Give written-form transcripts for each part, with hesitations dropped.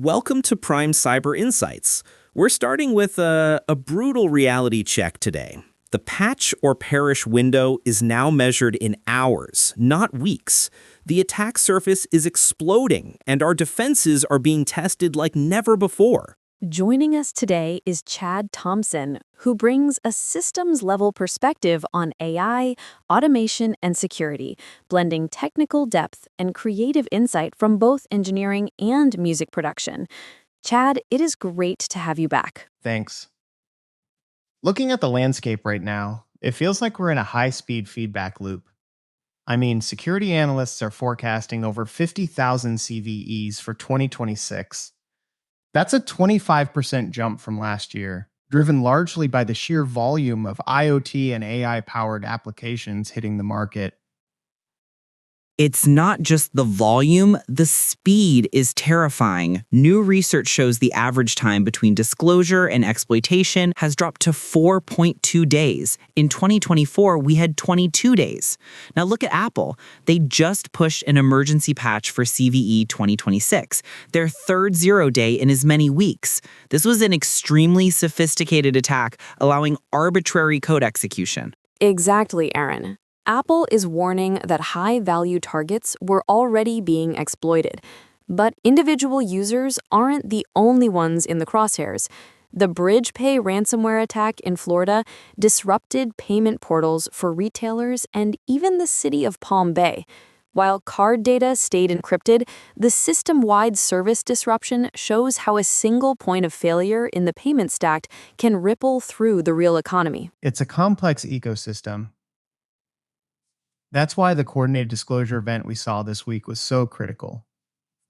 Welcome to Prime Cyber Insights. We're starting with a brutal reality check today. The patch or perish window is now measured in hours, not weeks. The attack surface is exploding, and our defenses are being tested like never before. Joining us today is Chad Thompson, who brings a systems-level perspective on AI, automation, and security, blending technical depth and creative insight from both engineering and music production. Chad, it is great to have you back. Thanks. Looking at the landscape right now, it feels like we're in a high-speed feedback loop. Security analysts are forecasting over 50,000 CVEs for 2026. That's a 25% jump from last year, driven largely by the sheer volume of IoT and AI-powered applications hitting the market. It's not just the volume, the speed is terrifying. New research shows the average time between disclosure and exploitation has dropped to 4.2 days. In 2024, we had 22 days. Now look at Apple. They just pushed an emergency patch for CVE 2026, their third 0 day in as many weeks. This was an extremely sophisticated attack, allowing arbitrary code execution. Exactly, Aaron. Apple is warning that high-value targets were already being exploited. But individual users aren't the only ones in the crosshairs. The BridgePay ransomware attack in Florida disrupted payment portals for retailers and even the city of Palm Bay. While card data stayed encrypted, the system-wide service disruption shows how a single point of failure in the payment stack can ripple through the real economy. It's a complex ecosystem. That's why the coordinated disclosure event we saw this week was so critical.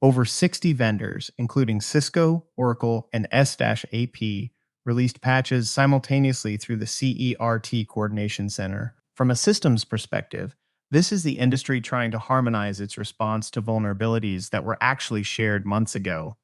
Over 60 vendors, including Cisco, Oracle, and S-AP, released patches simultaneously through the CERT Coordination Center. From a systems perspective, this is the industry trying to harmonize its response to vulnerabilities that were actually shared months ago.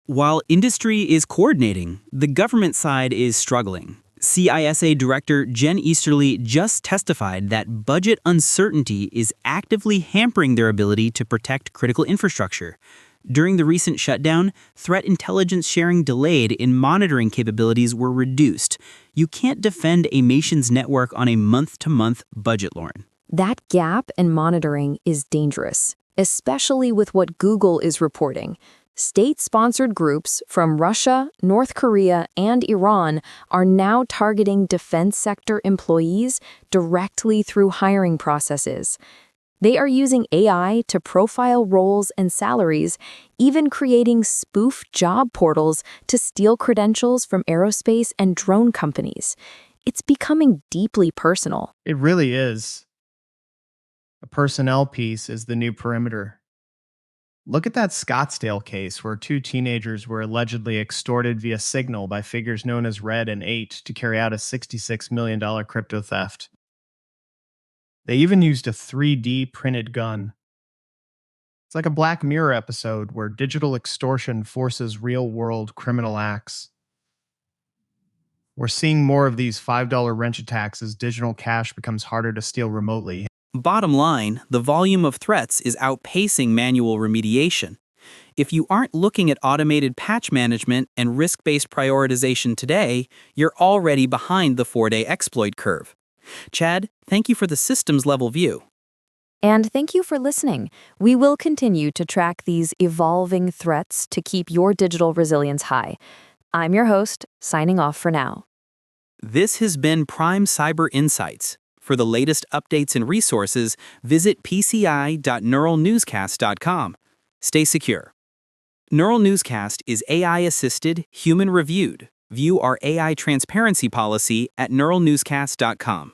While industry is coordinating, the government side is struggling. CISA Director Jen Easterly just testified that budget uncertainty is actively hampering their ability to protect critical infrastructure. During the recent shutdown, threat intelligence sharing delayed and monitoring capabilities were reduced. You can't defend a nation's network on a month-to-month budget, Lauren. That gap in monitoring is dangerous, especially with what Google is reporting. State-sponsored groups from Russia, North Korea, and Iran are now targeting defense sector employees directly through hiring processes. They are using AI to profile roles and salaries, even creating spoof job portals to steal credentials from aerospace and drone companies. It's becoming deeply personal. It really is. A personnel piece is the new perimeter. Look at that Scottsdale case where 2 teenagers were allegedly extorted via Signal by figures known as Red and 8 to carry out a $66 million crypto theft. They even used a 3D printed gun. It's like a Black Mirror episode where digital extortion forces real-world criminal acts. We're seeing more of these $5 wrench attacks as digital cash becomes harder to steal remotely. Bottom line, the volume of threats is outpacing manual remediation. If you aren't looking at automated patch management and risk-based prioritization today, you're already behind the 4-day exploit curve. Chad, thank you for the systems-level view. And thank you for listening. We will continue to track these evolving threats to keep your digital resilience high. I'm your host, signing off for now. This has been Prime Cyber Insights. For the latest updates and resources, visit pci.neuralnewscast.com. Stay secure. Neural Newscast is AI-assisted, human-reviewed. View our AI transparency policy at neuralnewscast.com.